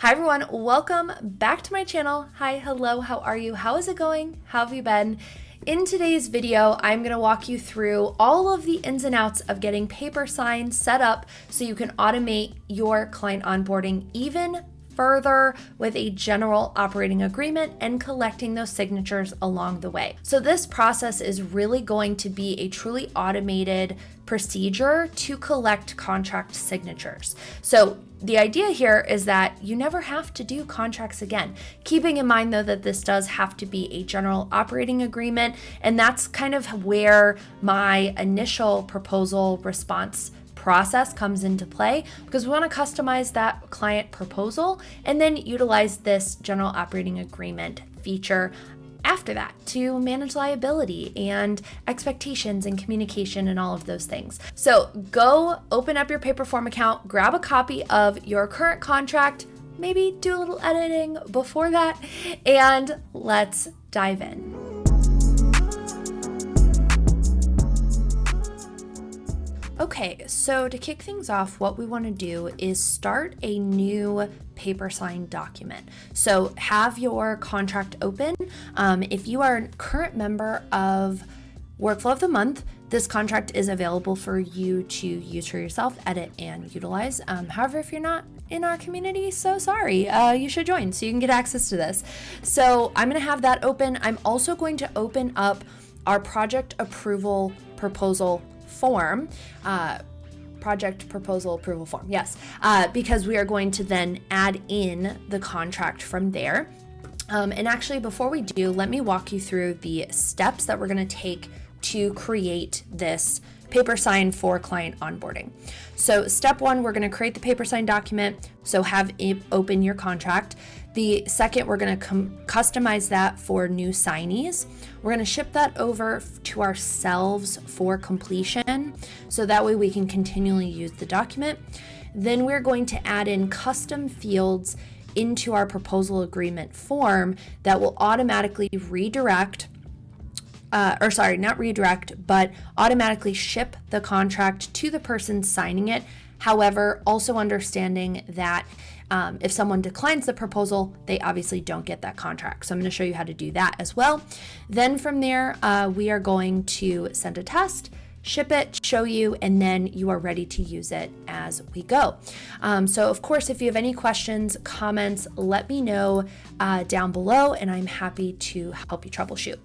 Hi everyone, welcome back to my channel. Hi, hello, how are you? How is it going? How have you been? In today's video, I'm going to walk you through all of the ins and outs of getting Papersign set up so you can automate your client onboarding even further with a general operating agreement and collecting those signatures along the way. So this process is really going to be a truly automated procedure to collect contract signatures. So the idea here is that you never have to do contracts again. Keeping in mind though that this does have to be a general operating agreement, and that's kind of where my initial proposal response process comes into play, because we want to customize that client proposal and then utilize this general operating agreement feature after that to manage liability and expectations and communication and all of those things. So go open up your Paperform account, grab a copy of your current contract, maybe do a little editing before that, and let's dive in. Okay, so to kick things off, what we want to do is start a new Papersign document. So have your contract open. If you are a current member of Workflow of the Month, this contract is available for you to use for yourself, edit, and utilize. However, if you're not in our community, so sorry, you should join so you can get access to this. So I'm going to have that open. I'm also going to open up our project approval proposal form, project proposal approval form, yes, because we are going to then add in the contract from there. And actually, before we do, let me walk you through the steps that we're going to take to create this Papersign for client onboarding. So step one, we're going to create the Papersign document. So have it open your contract. The second, we're going to customize that for new signees. We're going to ship that over to ourselves for completion, so that way we can continually use the document. Then we're going to add in custom fields into our proposal agreement form that will automatically automatically ship the contract to the person signing it. However, also understanding that if someone declines the proposal, they obviously don't get that contract. So I'm going to show you how to do that as well. Then from there, we are going to send a test, ship it, show you, and then you are ready to use it as we go. So of course, if you have any questions, comments, let me know down below, and I'm happy to help you troubleshoot.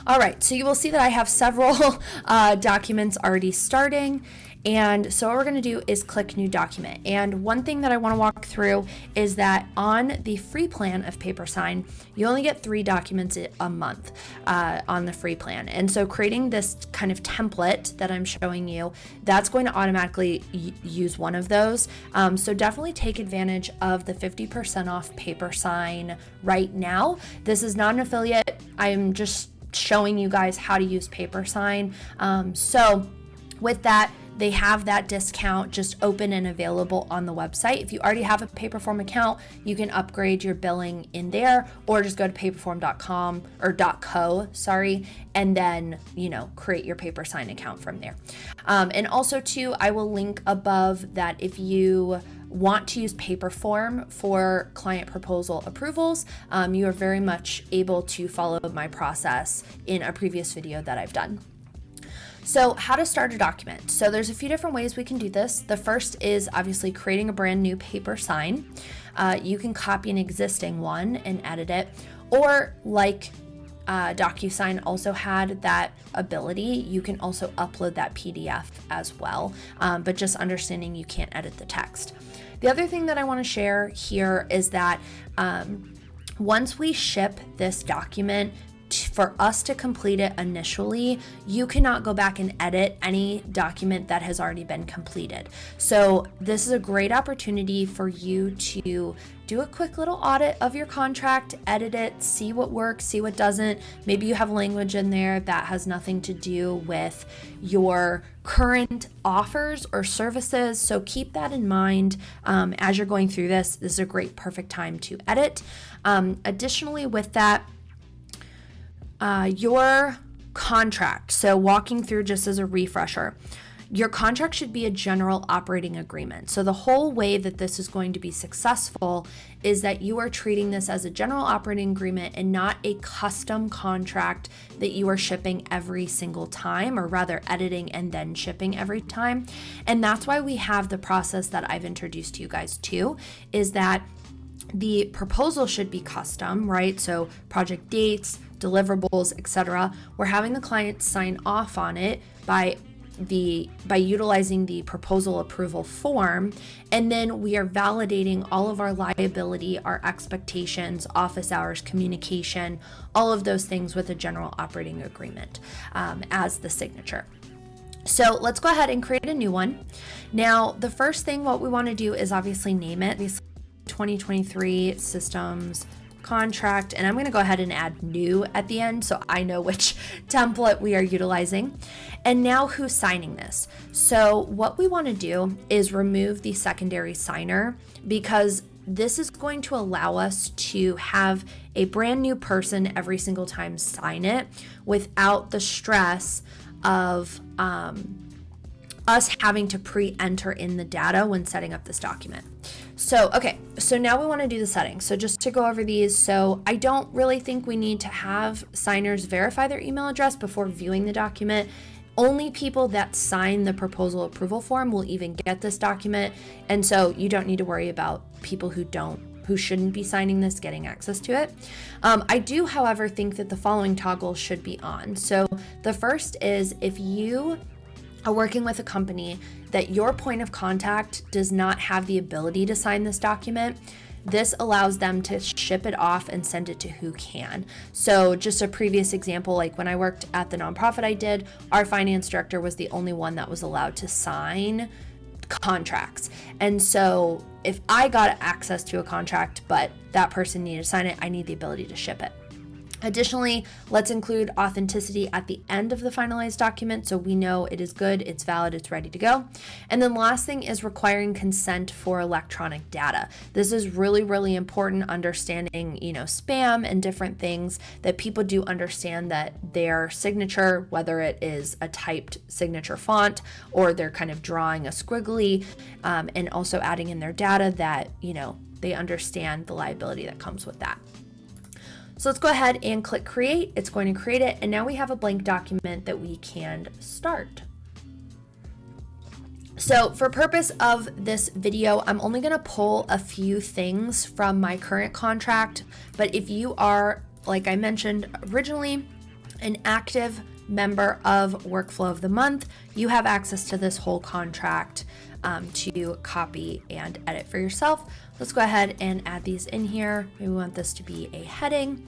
All right, so you will see that I have several documents already starting. And so what we're going to do is click new document. And one thing that I want to walk through is that on the free plan of Papersign, you only get 3 documents a month on the free plan. And so creating this kind of template that I'm showing you, that's going to automatically use one of those. So definitely take advantage of the 50% off Papersign right now. This is not an affiliate. I'm just showing you guys how to use Papersign. So with that, they have that discount just open and available on the website. If you already have a Paperform account, you can upgrade your billing in there, or just go to paperform.com or .co, and then, create your Papersign account from there. And also too, I will link above that if you want to use Paperform for client proposal approvals, you are very much able to follow my process in a previous video that I've done. So how to start a document. So there's a few different ways we can do this. The first is obviously creating a brand new Papersign. You can copy an existing one and edit it, or like DocuSign also had that ability, you can also upload that PDF as well, but just understanding you can't edit the text. The other thing that I want to share here is that once we ship this document, for us to complete it initially, you cannot go back and edit any document that has already been completed. So this is a great opportunity for you to do a quick little audit of your contract, edit it, see what works, see what doesn't. Maybe you have language in there that has nothing to do with your current offers or services. So keep that in mind as you're going through this. This is a great, perfect time to edit. Additionally, with that, your contract. So walking through just as a refresher, Your contract should be a general operating agreement. So the whole way that this is going to be successful is that you are treating this as a general operating agreement and not a custom contract that you are shipping every single time, or rather editing and then shipping every time. And that's why we have the process that I've introduced to you guys too, is that the proposal should be custom, right? So project dates, deliverables, etc. We're having the client sign off on it by utilizing the proposal approval form, and then we are validating all of our liability, our expectations, office hours, communication, all of those things with a general operating agreement as the signature. So let's go ahead and create a new one. Now, the first thing what we want to do is obviously name it 2023 systems contract, and I'm going to go ahead and add new at the end so I know which template we are utilizing. And now who's signing this? So what we want to do is remove the secondary signer, because this is going to allow us to have a brand new person every single time sign it without the stress of us having to pre-enter in the data when setting up this document. So, okay, so now we want to do the settings. So just to go over these, so I don't really think we need to have signers verify their email address before viewing the document. Only people that sign the proposal approval form will even get this document. And so you don't need to worry about people who shouldn't be signing this getting access to it. I do, however, think that the following toggles should be on. So the first is, if you are working with a company that your point of contact does not have the ability to sign this document, this allows them to ship it off and send it to who can. So just a previous example, like when I worked at the nonprofit I did, our finance director was the only one that was allowed to sign contracts. And so if I got access to a contract, but that person needed to sign it, I need the ability to ship it. Additionally, let's include authenticity at the end of the finalized document so we know it is good, it's valid, it's ready to go. And then last thing is requiring consent for electronic data. This is really, really important, understanding, spam and different things, that people do understand that their signature, whether it is a typed signature font or they're kind of drawing a squiggly, and also adding in their data, that, they understand the liability that comes with that. So let's go ahead and click create. It's going to create it. And now we have a blank document that we can start. So for purpose of this video, I'm only going to pull a few things from my current contract. But if you are, like I mentioned originally, an active member of Workflow of the Month, you have access to this whole contract to copy and edit for yourself. Let's go ahead and add these in here. Maybe we want this to be a heading.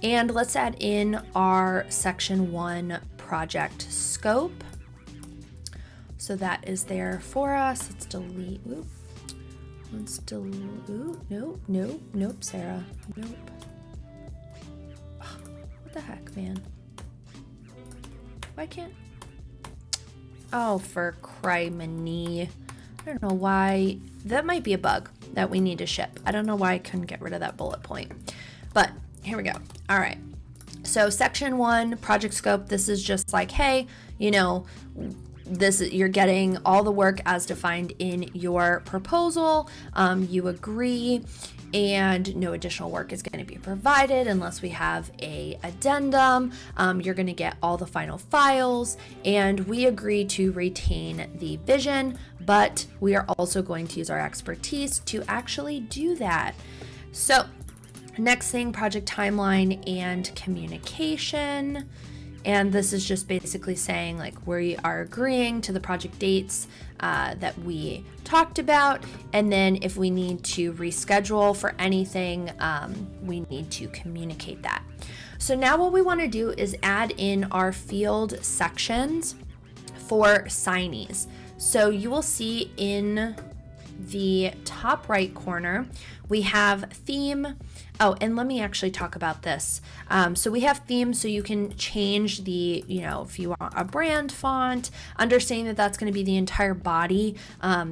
And let's add in our section 1 project scope. So that is there for us. Let's delete. Nope, Sarah. Nope. What the heck, man? Why can't? Oh, for criminy. I don't know why. That might be a bug that we need to ship. I don't know why I couldn't get rid of that bullet point. But here we go. All right. So section 1, project scope, this is just like, hey, you're getting all the work as defined in your proposal. You agree, and no additional work is going to be provided unless we have a addendum. You're going to get all the final files, and we agree to retain the vision, but we are also going to use our expertise to actually do that. So next thing, project timeline and communication. And this is just basically saying, like, we are agreeing to the project dates that we talked about. And then if we need to reschedule for anything, we need to communicate that. So now what we want to do is add in our field sections for signees. So you will see in the top right corner, we have theme. Oh, and let me actually talk about this. So we have themes, so you can change the, if you want a brand font, understanding that that's going to be the entire body.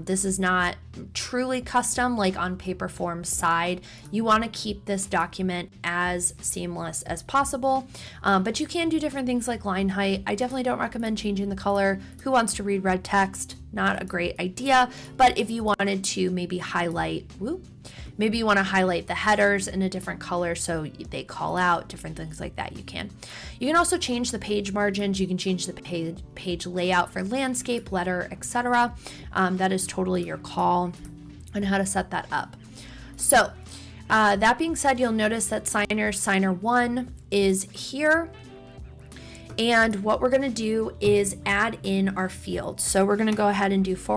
This is not truly custom like on Paperform's side. You want to keep this document as seamless as possible, but you can do different things like line height. I definitely don't recommend changing the color. Who wants to read red text? Not a great idea, but if you wanted to maybe maybe you want to highlight the headers in a different color so they call out, different things like that, you can. You can also change the page margins. You can change the page layout for landscape, letter, etc. That is totally your call on how to set that up. So that being said, you'll notice that signer 1 is here. And what we're going to do is add in our fields. So we're going to go ahead and do /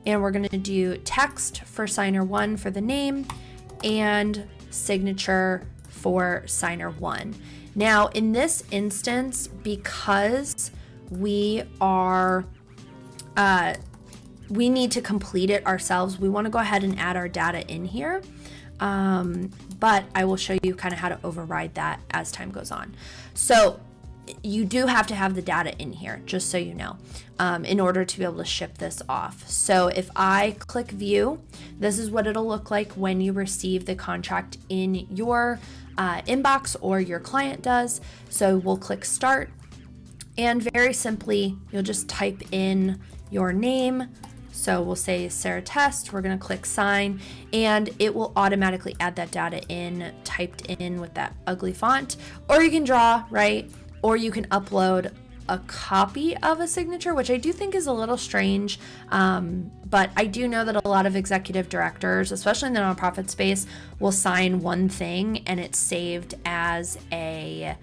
and we're going to do text for signer 1 for the name and signature for signer 1. Now, in this instance, because we need to complete it ourselves, we want to go ahead and add our data in here. But I will show you kind of how to override that as time goes on. So you do have to have the data in here, just so you know, in order to be able to ship this off. So if I click view, this is what it'll look like when you receive the contract in your inbox or your client does. So we'll click start, and very simply, you'll just type in your name. So we'll say Sarah Test, we're going to click sign, and it will automatically add that data in, typed in with that ugly font, or you can draw, right? Or you can upload a copy of a signature, which I do think is a little strange. But I do know that a lot of executive directors, especially in the nonprofit space, will sign one thing and it's saved as a,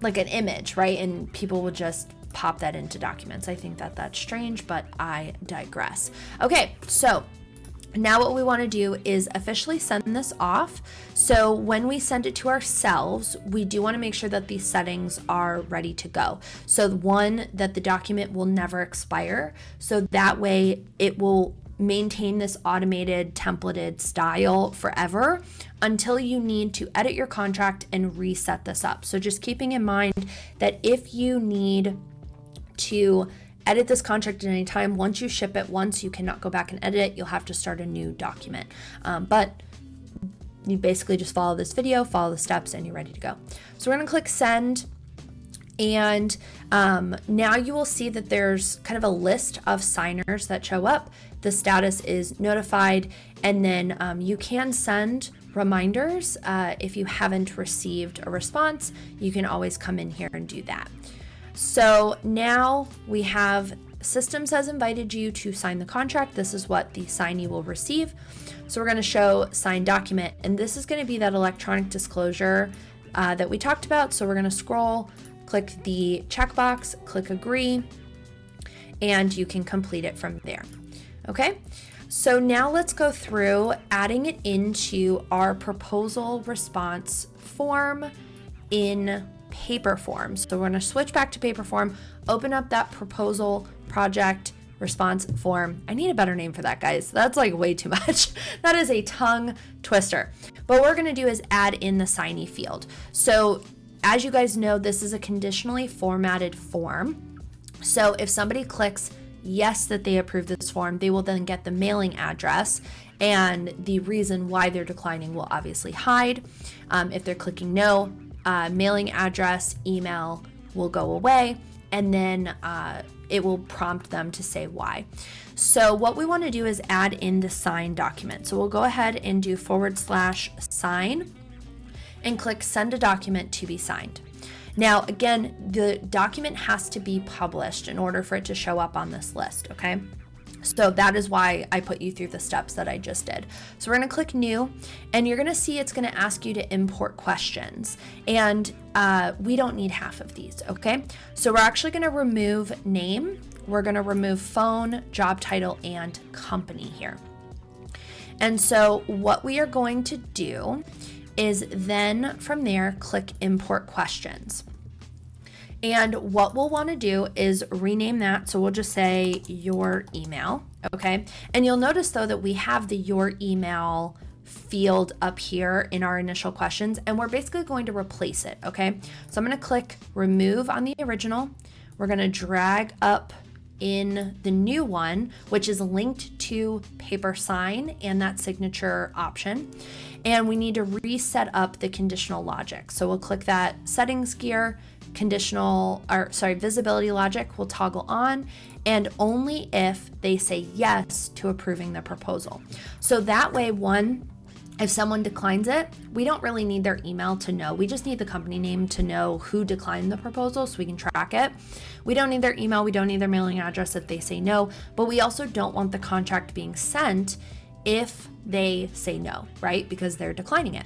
like an image, right? And people will just pop that into documents. I think that that's strange, but I digress. Okay, so now what we want to do is officially send this off. So when we send it to ourselves, we do want to make sure that these settings are ready to go. So one, that the document will never expire. So that way it will maintain this automated templated style forever until you need to edit your contract and reset this up. So just keeping in mind that if you need to edit this contract at any time, once you ship it once, you cannot go back and edit it. You'll have to start a new document. But you basically just follow this video, follow the steps, and you're ready to go. So we're going to click send. And now you will see that there's kind of a list of signers that show up. The status is notified, and then you can send reminders. If you haven't received a response, you can always come in here and do that. So now we have systems has invited you to sign the contract. This is what the signee will receive. So we're going to show signed document, and this is going to be that electronic disclosure that we talked about. So we're going to scroll, click the checkbox, click agree, and you can complete it from there. Okay, so now let's go through adding it into our proposal response form in Paperform. So we're going to switch back to Paperform, open up that proposal project response form. I need a better name for that, guys. That's like way too much. That is a tongue twister. But what we're going to do is add in the signee field. So as you guys know, this is a conditionally formatted form. So if somebody clicks yes that they approve this form, they will then get the mailing address, and the reason why they're declining will obviously hide. If they're clicking no, mailing address, email will go away, and then it will prompt them to say why. So what we want to do is add in the signed document. So we'll go ahead and do /sign and click send a document to be signed. Now, again, the document has to be published in order for it to show up on this list, okay? So that is why I put you through the steps that I just did. So we're going to click new, and you're going to see it's going to ask you to import questions, and we don't need half of these, okay? So we're actually going to remove name, we're going to remove phone, job title, and company here. And so what we are going to do is then from there click import questions. And what we'll want to do is rename that. So we'll just say your email, okay? And you'll notice though that we have the your email field up here in our initial questions, and we're basically going to replace it, okay? So I'm going to click remove on the original. We're going to drag up in the new one, which is linked to Papersign and that signature option. And we need to reset up the conditional logic. So we'll click that settings gear, visibility logic will toggle on, and only if they say yes to approving the proposal. So that way, if someone declines it, we don't really need their email to know. We just need the company name to know who declined the proposal so we can track it. We don't need their email. We don't need their mailing address if they say no, but we also don't want the contract being sent if they say no, right? Because they're declining it.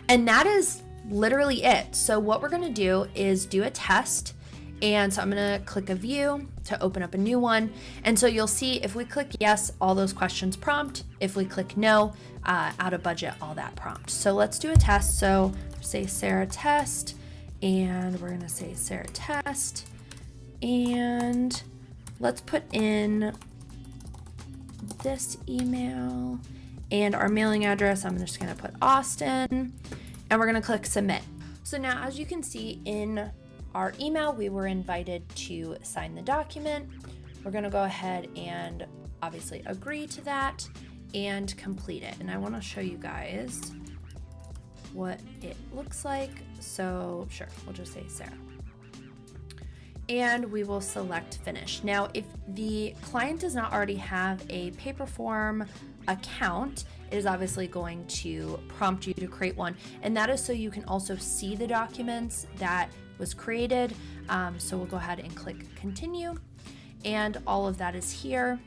And that is literally it. So what we're going to do is do a test. And so I'm going to click a view to open up a new one. And so you'll see if we click yes, all those questions prompt. If we click no, out of budget, all that prompt. So let's do a test. So say Sarah test, and we're going to say Sarah test. And let's put in this email and our mailing address. I'm just going to put Austin, and we're going to click submit. So now, as you can see in our email, we were invited to sign the document. We're going to go ahead and obviously agree to that and complete it. And I want to show you guys what it looks like. So sure, we'll just say Sarah. And we will select finish. Now, if the client does not already have a Paperform account, it is obviously going to prompt you to create one. And that is so you can also see the documents that was created. So we'll go ahead and click continue, and all of that is here.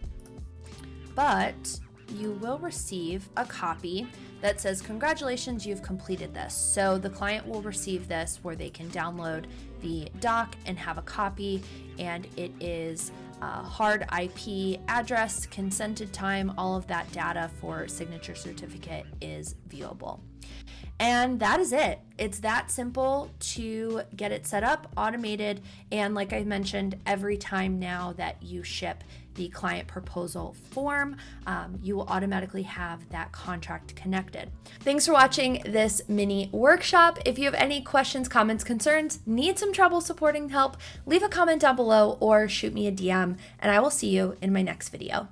But you will receive a copy that says, congratulations, you've completed this. So the client will receive this where they can download the doc and have a copy, and it is hard IP address, consented time, all of that data for signature certificate is viewable. And that is it. It's that simple to get it set up, automated, and like I mentioned, every time now that you ship the client proposal form, you will automatically have that contract connected. Thanks for watching this mini workshop. If you have any questions, comments, concerns, need some trouble supporting help, leave a comment down below or shoot me a DM, and I will see you in my next video.